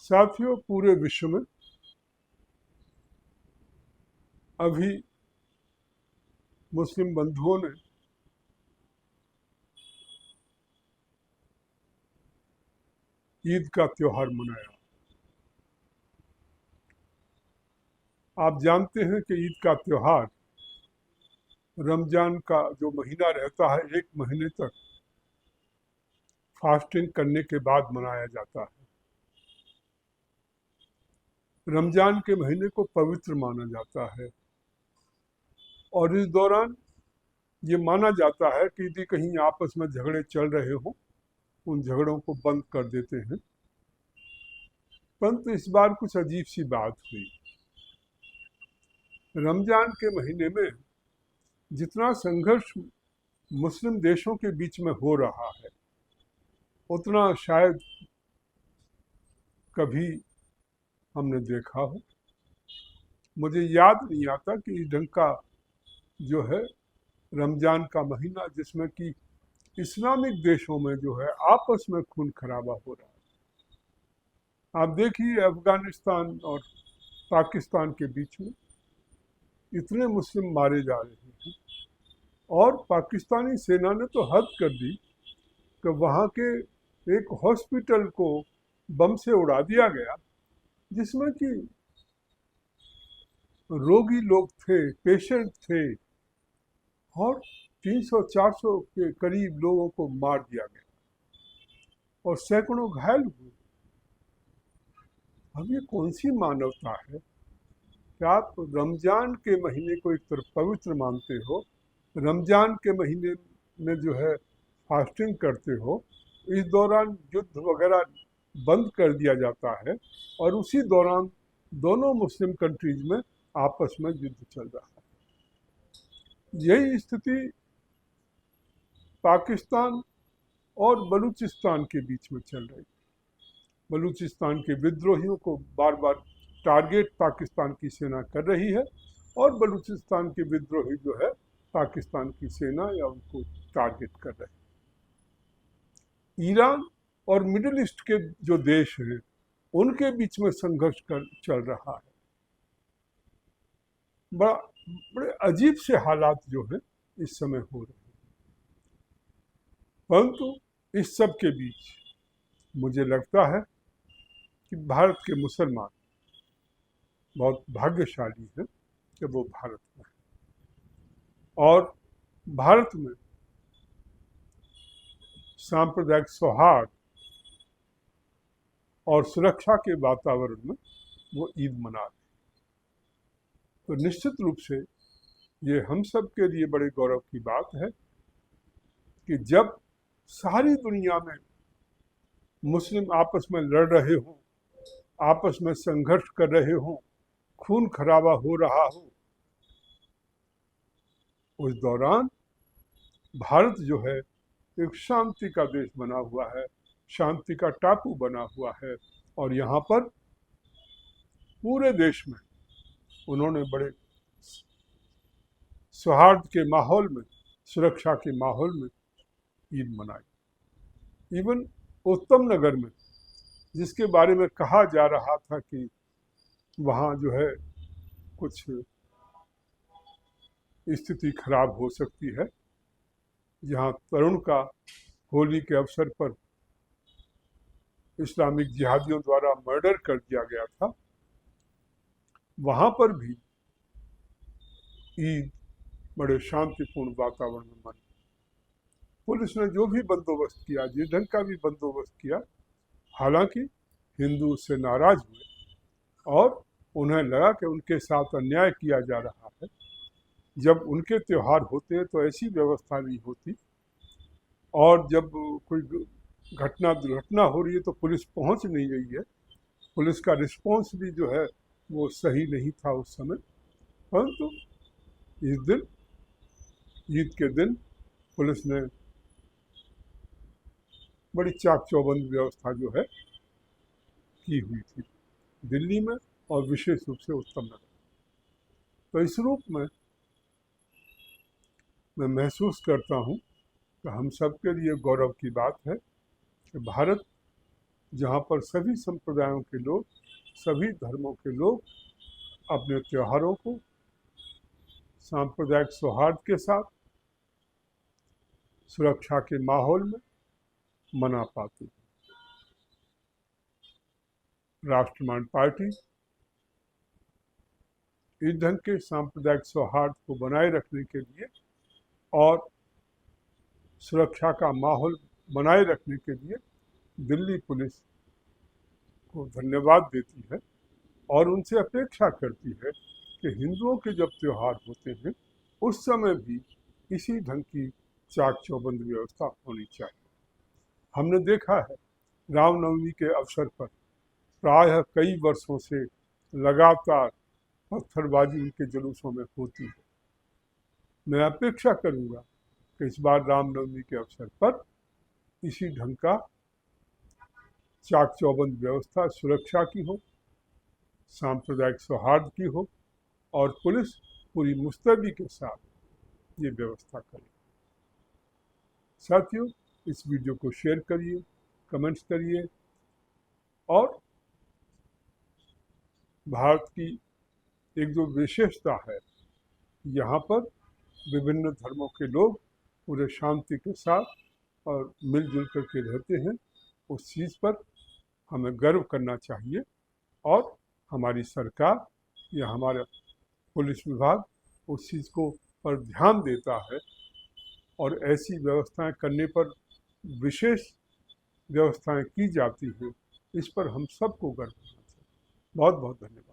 साथियों, पूरे विश्व में अभी मुस्लिम बंधुओं ने ईद का त्योहार मनाया। आप जानते हैं कि ईद का त्योहार रमजान का जो महीना रहता है, एक महीने तक फास्टिंग करने के बाद मनाया जाता है। रमजान के महीने को पवित्र माना जाता है और इस दौरान ये माना जाता है कि यदि कहीं आपस में झगड़े चल रहे हों, उन झगड़ों को बंद कर देते हैं। परंतु इस बार कुछ अजीब सी बात हुई। रमजान के महीने में जितना संघर्ष मुस्लिम देशों के बीच में हो रहा है, उतना शायद कभी हमने देखा हो। मुझे याद नहीं आता कि इस ढंग का जो है रमजान का महीना जिसमें कि इस्लामिक देशों में जो है आपस में खून खराबा हो रहा है। आप देखिए, अफगानिस्तान और पाकिस्तान के बीच में इतने मुस्लिम मारे जा रहे हैं और पाकिस्तानी सेना ने तो हद कर दी कि वहाँ के एक हॉस्पिटल को बम से उड़ा दिया गया, जिसमें कि रोगी लोग थे, पेशेंट थे और 300-400 के करीब लोगों को मार दिया गया और सैकड़ों घायल हुए। अब ये कौन सी मानवता है कि आप रमजान के महीने को एक तरफ पवित्र मानते हो, रमजान के महीने में जो है फास्टिंग करते हो, इस दौरान युद्ध वगैरह बंद कर दिया जाता है और उसी दौरान दोनों मुस्लिम कंट्रीज में आपस में युद्ध चल रहा है। यही स्थिति पाकिस्तान और बलूचिस्तान के बीच में चल रही है। बलूचिस्तान के विद्रोहियों को बार बार टारगेट पाकिस्तान की सेना कर रही है और बलूचिस्तान के विद्रोही जो है पाकिस्तान की सेना या उनको टारगेट कर रहे हैं। ईरान और मिडिल ईस्ट के जो देश हैं, उनके बीच में संघर्ष चल रहा है। बड़े अजीब से हालात जो है इस समय हो रहे हैं। परंतु इस सब के बीच मुझे लगता है कि भारत के मुसलमान बहुत भाग्यशाली हैं कि वो भारत में है और भारत में सांप्रदायिक सौहार्द और सुरक्षा के वातावरण में वो ईद मना रहे हैं। तो निश्चित रूप से ये हम सब के लिए बड़े गौरव की बात है कि जब सारी दुनिया में मुस्लिम आपस में लड़ रहे हों, आपस में संघर्ष कर रहे हों, खून खराबा हो रहा हो, उस दौरान भारत जो है एक शांति का देश बना हुआ है, शांति का टापू बना हुआ है और यहाँ पर पूरे देश में उन्होंने बड़े सौहार्द के माहौल में, सुरक्षा के माहौल में ईद मनाई। इवन उत्तम नगर में, जिसके बारे में कहा जा रहा था कि वहाँ जो है कुछ स्थिति खराब हो सकती है, जहाँ तरुण का होली के अवसर पर इस्लामिक जिहादियों द्वारा मर्डर कर दिया गया था, वहाँ पर भी ईद बड़े शांतिपूर्ण वातावरण में मनी। पुलिस ने जो भी बंदोबस्त किया, जिस ढंग का भी बंदोबस्त किया, हालांकि हिंदू उससे नाराज हुए और उन्हें लगा कि उनके साथ अन्याय किया जा रहा है। जब उनके त्योहार होते हैं तो ऐसी व्यवस्था नहीं होती और जब कोई घटना दुर्घटना हो रही है तो पुलिस पहुंच नहीं रही है। पुलिस का रिस्पॉन्स भी जो है वो सही नहीं था उस समय। परंतु इस दिन, ईद के दिन, पुलिस ने बड़ी चाक चौबंद व्यवस्था जो है की हुई थी दिल्ली में और विशेष रूप से उत्तम नगर। तो इस रूप में मैं महसूस करता हूँ कि हम सब के लिए गौरव की बात है कि भारत जहाँ पर सभी संप्रदायों के लोग, सभी धर्मों के लोग अपने त्योहारों को सांप्रदायिक सौहार्द के साथ सुरक्षा के माहौल में मना पाते हैं। राष्ट्रवादी पार्टी इस ढंग के सांप्रदायिक सौहार्द को बनाए रखने के लिए और सुरक्षा का माहौल बनाए रखने के लिए दिल्ली पुलिस को धन्यवाद देती है और उनसे अपेक्षा करती है कि हिंदुओं के जब त्यौहार होते हैं उस समय भी इसी ढंग की चाक चौबंद व्यवस्था होनी चाहिए। हमने देखा है रामनवमी के अवसर पर प्रायः कई वर्षों से लगातार पत्थरबाजी उनके जुलूसों में होती है। मैं अपेक्षा करूंगा कि इस बार रामनवमी के अवसर पर इसी ढंग का चाक चौबंद व्यवस्था सुरक्षा की हो, सांप्रदायिक सौहार्द की हो और पुलिस पूरी मुस्तैदी के साथ ये व्यवस्था करे। साथियों, इस वीडियो को शेयर करिए, कमेंट्स करिए और भारत की एक जो विशेषता है, यहाँ पर विभिन्न धर्मों के लोग पूरे शांति के साथ और मिलजुल करके रहते हैं, उस चीज़ पर हमें गर्व करना चाहिए और हमारी सरकार या हमारा पुलिस विभाग उस चीज़ को पर ध्यान देता है और ऐसी व्यवस्थाएं करने पर विशेष व्यवस्थाएं की जाती हैं। इस पर हम सबको गर्व करना चाहिए। बहुत बहुत धन्यवाद।